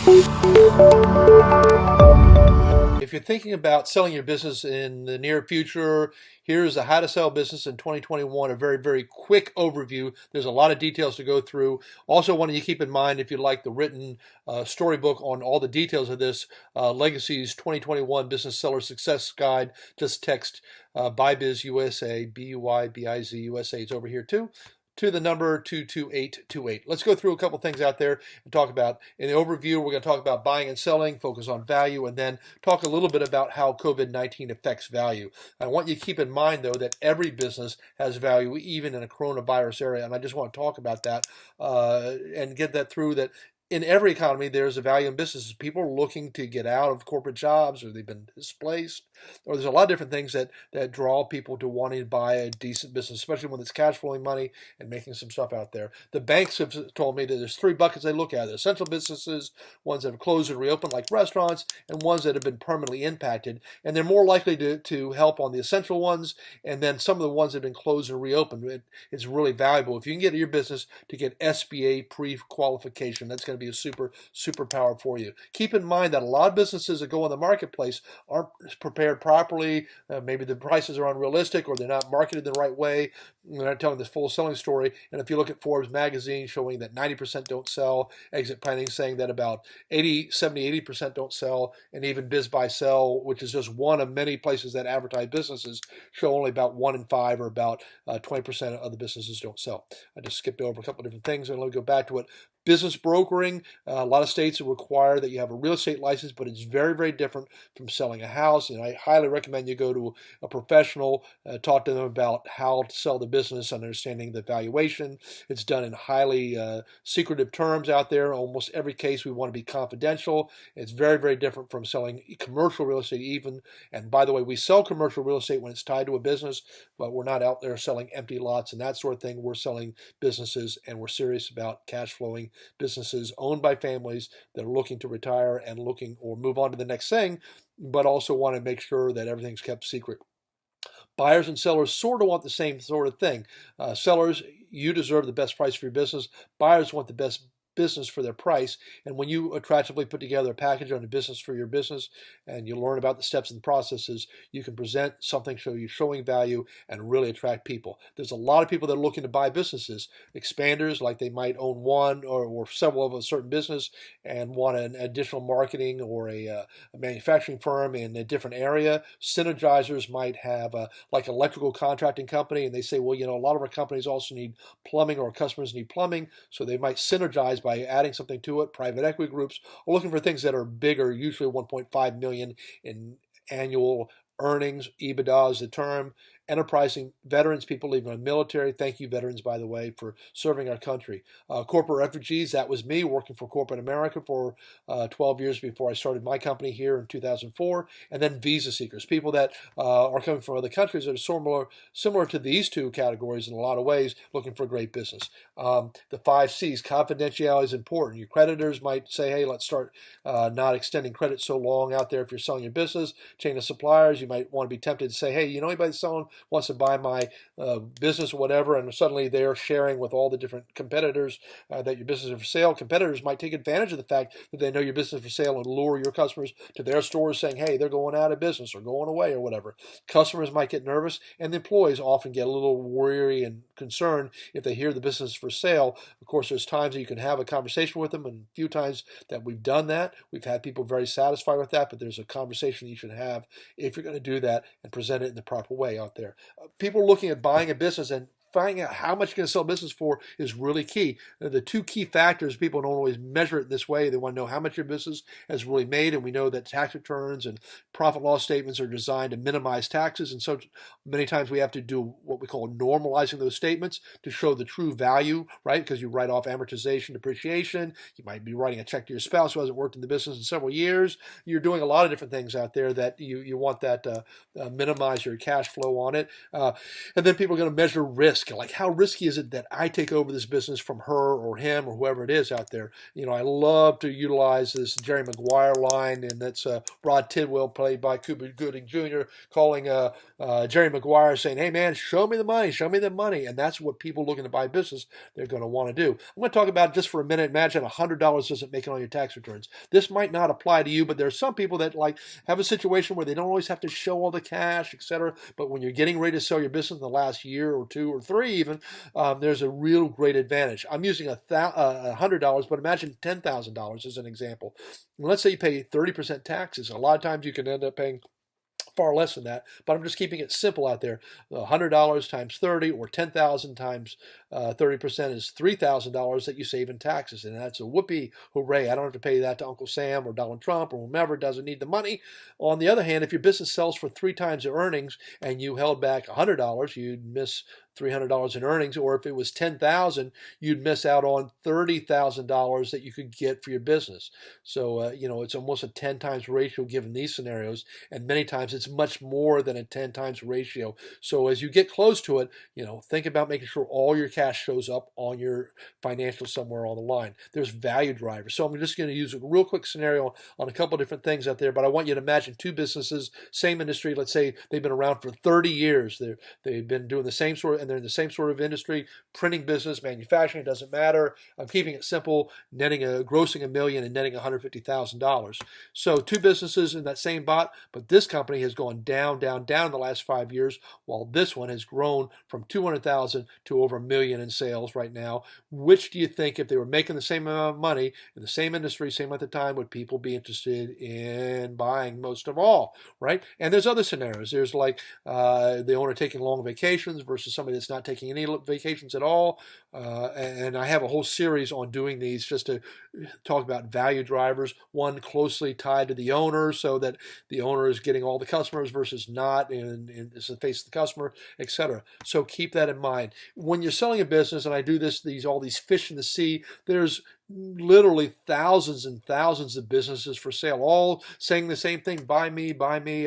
If you're thinking about selling your business in the near future, here's a how to sell business in 2021, a very, very quick overview. There's a lot of details to go through. Also, wanted you to keep in mind, if you'd like the written storybook on all the details of this, Legacies 2021 Business Seller Success Guide, just text BuyBizUSA, BuyBizUSA. It's over here too, to the number 22828. Let's go through a couple things out there and talk about. In the overview, we're going to talk about buying and selling, focus on value, and then talk a little bit about how COVID-19 affects value. I want you to keep in mind, though, that every business has value, even in a coronavirus area, and I just want to talk about that and get that through, that in every economy, there's a value in businesses. People are looking to get out of corporate jobs, or they've been displaced, or there's a lot of different things that draw people to wanting to buy a decent business, especially when it's cash flowing money and making some stuff out there. The banks have told me that there's three buckets they look at: the essential businesses, ones that have closed and reopened, like restaurants, and ones that have been permanently impacted. And they're more likely to help on the essential ones, and then some of the ones that have been closed and reopened. It's really valuable. If you can get your business to get SBA pre-qualification, that's going to be a super power for you. Keep in mind that a lot of businesses that go in the marketplace aren't prepared properly. Maybe the prices are unrealistic, or they're not marketed the right way. They're not telling the full selling story. And if you look at Forbes magazine showing that 90% don't sell, Exit Planning saying that about 80% don't sell, and even BizBuySell, which is just one of many places that advertise businesses, show only about 1 in 5, or about 20% of the businesses don't sell. I just skipped over a couple of different things, and let me go back to it. Business brokering, a lot of states require that you have a real estate license, but it's very different from selling a house. And I highly recommend you go to a professional, talk to them about how to sell the business, understanding the valuation. It's done in highly secretive terms out there. Almost every case we want to be confidential. It's very different from selling commercial real estate even. And by the way, we sell commercial real estate when it's tied to a business, but we're not out there selling empty lots and that sort of thing. We're selling businesses, and we're serious about cash flowing businesses owned by families that are looking to retire and looking or move on to the next thing, but also want to make sure that everything's kept secret. Buyers and sellers sort of want the same sort of thing. Sellers, you deserve the best price for your business. Buyers want the best business for their price. And when you attractively put together a package on a business for your business, and you learn about the steps and processes, you can present something showing value and really attract people. There's a lot of people that are looking to buy businesses, expanders, like they might own one or several of a certain business and want an additional marketing or a manufacturing firm in a different area. Synergizers might have like an electrical contracting company, and they say, well, a lot of our companies also need plumbing, or customers need plumbing, so they might synergize by adding something to it. Private equity groups are looking for things that are bigger, usually 1.5 million in annual earnings. EBITDA is the term. Enterprising veterans, people leaving the military. Thank you, veterans, by the way, for serving our country. Corporate refugees, that was me working for corporate America for 12 years before I started my company here in 2004. And then visa seekers, people that are coming from other countries that are similar to these two categories in a lot of ways, looking for great business. The 5 C's, confidentiality is important. Your creditors might say, hey, let's start not extending credit so long out there if you're selling your business. Chain of suppliers, you might want to be tempted to say, hey, anybody selling wants to buy my business or whatever, and suddenly they're sharing with all the different competitors that your business is for sale. Competitors might take advantage of the fact that they know your business is for sale and lure your customers to their stores saying, hey, they're going out of business or going away or whatever. Customers might get nervous, and the employees often get a little weary and concerned if they hear the business is for sale. Of course, there's times that you can have a conversation with them, and a few times that we've done that. We've had people very satisfied with that, but there's a conversation you should have if you're going to do that and present it in the proper way out there. People looking at buying a business and finding out how much you're going to sell business for is really key. The two key factors, people don't always measure it this way. They want to know how much your business has really made, and we know that tax returns and profit loss statements are designed to minimize taxes, and so many times we have to do what we call normalizing those statements to show the true value, right? Because you write off amortization, depreciation. You might be writing a check to your spouse who hasn't worked in the business in several years. You're doing a lot of different things out there that you want that minimize your cash flow on it. And then people are going to measure risk. risk. Like, how risky is it that I take over this business from her or him or whoever it is out there? I love to utilize this Jerry Maguire line, and that's Rod Tidwell, played by Cuba Gooding Jr., calling Jerry Maguire, saying, "Hey man, show me the money, show me the money." And that's what people looking to buy business, they're going to want to do. I'm going to talk about just for a minute. Imagine $100 doesn't make it on your tax returns. This might not apply to you, but there's some people that like have a situation where they don't always have to show all the cash, etc. But when you're getting ready to sell your business in the last year or two or three, even, there's a real great advantage. I'm using $100, but imagine $10,000 as an example. And let's say you pay 30% taxes. A lot of times you can end up paying far less than that, but I'm just keeping it simple out there. $100 times 30, or 10,000 times 30% is $3,000 that you save in taxes, and that's a whoopee, hooray! I don't have to pay that to Uncle Sam or Donald Trump or whomever doesn't need the money. On the other hand, if your business sells for 3 times your earnings and you held back $100, you'd miss $300 in earnings, or if it was 10,000, you'd miss out on $30,000 that you could get for your business. So it's almost a 10 times ratio given these scenarios, and many times it's much more than a 10 times ratio. So as you get close to it, think about making sure all your cash shows up on your financials somewhere on the line. There's value drivers. So I'm just going to use a real quick scenario on a couple different things out there, but I want you to imagine two businesses, same industry. Let's say they've been around for 30 years. They've been doing the same sort of, and they're in the same sort of industry, printing business, manufacturing, it doesn't matter. I'm keeping it simple, grossing $1 million and netting $150,000. So two businesses in that same bot, but this company has gone down, down, down in the last 5 years, while this one has grown from 200,000 to over $1 million in sales right now. Which do you think, if they were making the same amount of money in the same industry, same length of time, would people be interested in buying most of all, right? And there's other scenarios. There's like the owner taking long vacations versus somebody that's not taking any vacations at all. And I have a whole series on doing these just to talk about value drivers, one closely tied to the owner so that the owner is getting all the customers versus not, and it's the face of the customer, etc. So keep that in mind. When you're selling a business, and I do all these fish in the sea, there's literally thousands and thousands of businesses for sale, all saying the same thing: buy me,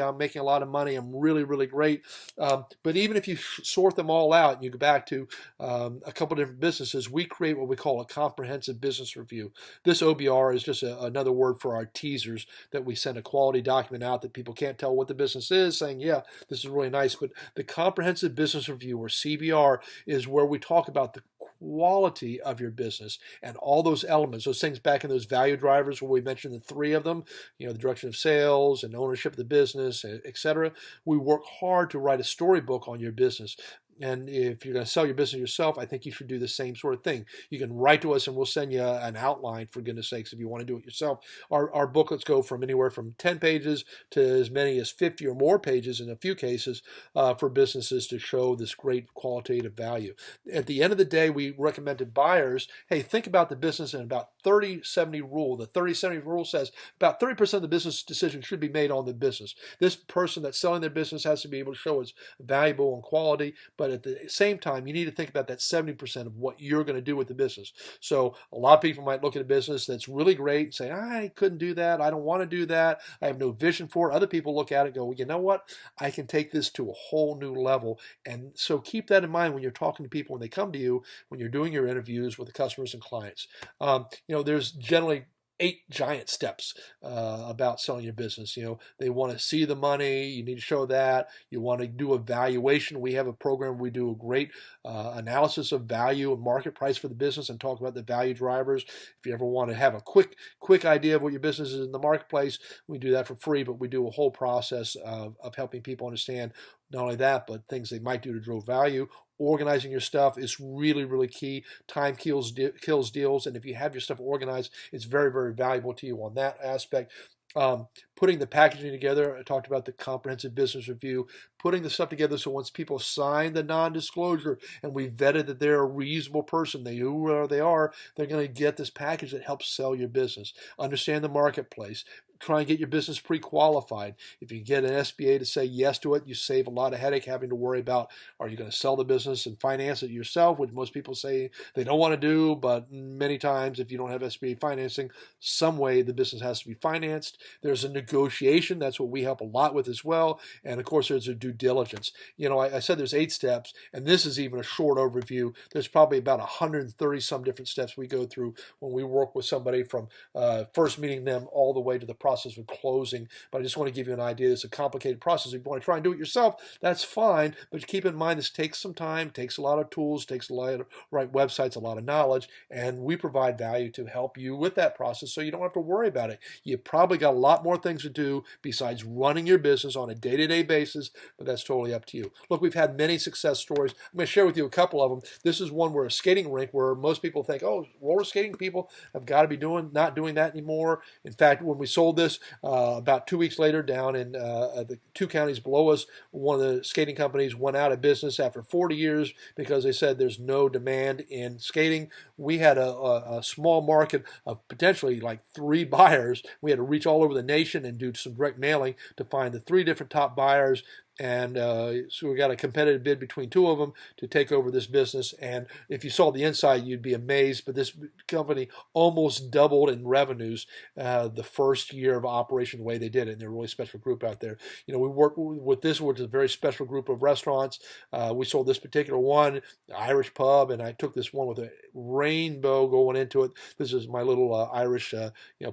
I'm making a lot of money, I'm really, really great. But even if you sort them all out and you go back to a couple different businesses, we create what we call a comprehensive business review. This OBR is just another word for our teasers, that we send a quality document out that people can't tell what the business is, saying, yeah, this is really nice. But the comprehensive business review, or CBR, is where we talk about the quality of your business and all those elements, those things back in those value drivers where we mentioned the 3 of them, the direction of sales and ownership of the business, etc. We work hard to write a storybook on your business. And if you're going to sell your business yourself, I think you should do the same sort of thing. You can write to us and we'll send you an outline, for goodness sakes, if you want to do it yourself. Our booklets go from anywhere from 10 pages to as many as 50 or more pages in a few cases, for businesses to show this great qualitative value. At the end of the day, we recommend to buyers, hey, think about the business in about 30-70 rule. The 30-70 rule says about 30% of the business decision should be made on the business. This person that's selling their business has to be able to show it's valuable and quality, but at the same time, you need to think about that 70% of what you're going to do with the business. So a lot of people might look at a business that's really great and say, I couldn't do that, I don't want to do that, I have no vision for it. Other people look at it and go, well, you know what, I can take this to a whole new level. And so keep that in mind when you're talking to people, when they come to you, when you're doing your interviews with the customers and clients. There's generally 8 giant steps about selling your business. They want to see the money. You need to show that. You want to do a valuation. We have a program where we do a great analysis of value and market price for the business and talk about the value drivers. If you ever want to have a quick idea of what your business is in the marketplace, we do that for free, but we do a whole process of helping people understand not only that, but things they might do to grow value. Organizing your stuff is really, really key. Time kills deals, and if you have your stuff organized, it's very, very valuable to you on that aspect. Putting the packaging together, I talked about the comprehensive business review, putting the stuff together so once people sign the non-disclosure and we vetted that they're a reasonable person, they know who they are, they're going to get this package that helps sell your business. Understand the marketplace. try and get your business pre-qualified. If you get an SBA to say yes to it, you save a lot of headache having to worry about, are you going to sell the business and finance it yourself, which most people say they don't want to do, but many times if you don't have SBA financing, some way the business has to be financed. There's a negotiation. That's what we help a lot with as well. And of course, there's a due diligence. I said there's 8 steps, and this is even a short overview. There's probably about 130 some different steps we go through when we work with somebody from first meeting them all the way to the process of closing. But I just want to give you an idea. It's a complicated process. If you want to try and do it yourself, that's fine. But keep in mind, this takes some time, takes a lot of tools, takes a lot of right websites, a lot of knowledge, and we provide value to help you with that process so you don't have to worry about it. You probably got a lot more things to do besides running your business on a day-to-day basis, but that's totally up to you. Look, we've had many success stories. I'm going to share with you a couple of them. This is one where a skating rink where most people think, oh, roller skating people have got to be not doing that anymore. In fact, when we sold this, about 2 weeks later, down in the 2 counties below us, one of the skating companies went out of business after 40 years because they said there's no demand in skating. We had a small market of potentially like 3 buyers. We had to reach all over the nation and do some direct mailing to find the 3 different top buyers. And so we got a competitive bid between 2 of them to take over this business. And if you saw the inside, you'd be amazed. But this company almost doubled in revenues the first year of operation the way they did it. And they're a really special group out there. We worked with this, which is a very special group of restaurants. We sold this particular one, Irish pub, and I took this one with a rainbow going into it. This is my little Irish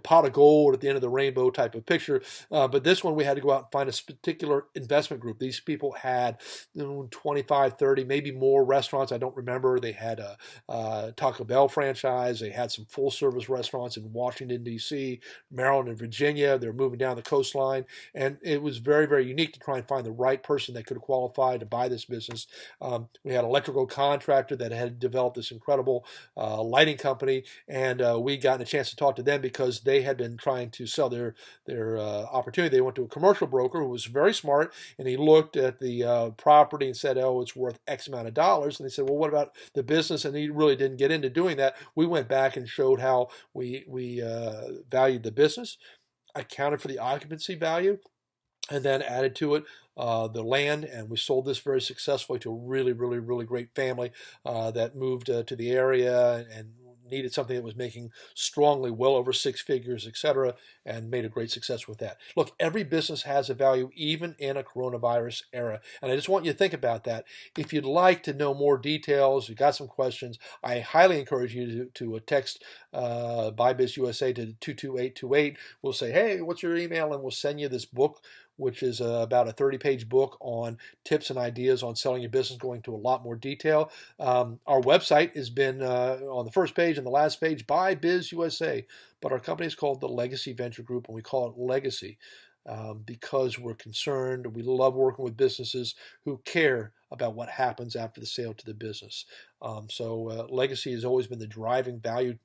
pot of gold at the end of the rainbow type of picture. But this one, we had to go out and find a particular investment group. These people had 25, 30, maybe more restaurants. I don't remember. They had a Taco Bell franchise. They had some full-service restaurants in Washington, D.C., Maryland, and Virginia. They're moving down the coastline. And it was very, very unique to try and find the right person that could qualify to buy this business. We had an electrical contractor that had developed this incredible lighting company. And we got a chance to talk to them because they had been trying to sell their opportunity. They went to a commercial broker who was very smart, and he looked at the property and said, oh, it's worth X amount of dollars. And they said, well, what about the business? And he really didn't get into doing that. We went back and showed how we valued the business, accounted for the occupancy value, and then added to it the land, and we sold this very successfully to a really, really, really great family that moved to the area and needed something that was making strongly well over 6 figures, etc., and made a great success with that. Look, every business has a value, even in a coronavirus era, and I just want you to think about that. If you'd like to know more details, you got some questions, I highly encourage you to text BuyBizUSA to 22828. We'll say, hey, what's your email? And we'll send you this book, which is about a 30-page book on tips and ideas on selling your business, going to a lot more detail. Our website has been on the first page and the last page, BuyBizUSA, but our company is called the Legacy Venture Group, and we call it Legacy because we're concerned. We love working with businesses who care about what happens after the sale to the business. So Legacy has always been the driving value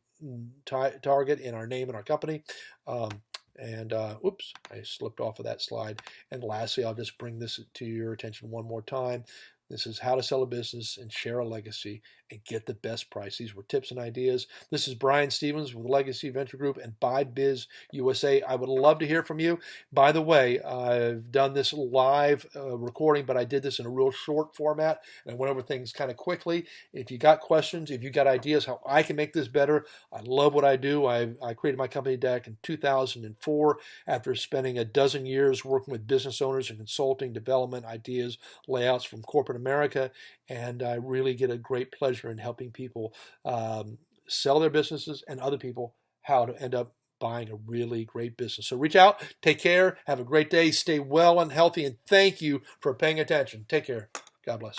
target in our name and our company. Oops, I slipped off of that slide. And lastly, I'll just bring this to your attention one more time. This is how to sell a business and share a legacy and get the best price. These were tips and ideas. This is Brian Stevens with Legacy Venture Group and BuyBizUSA. I would love to hear from you. By the way, I've done this live recording, but I did this in a real short format, and I went over things kind of quickly. If you got questions, if you got ideas how I can make this better, I love what I do. I created my company back in 2004 after spending a dozen years working with business owners and consulting, development, ideas, layouts from corporate America, and I really get a great pleasure in helping people sell their businesses and other people how to end up buying a really great business. So reach out, take care, have a great day, stay well and healthy, and thank you for paying attention. Take care. God bless.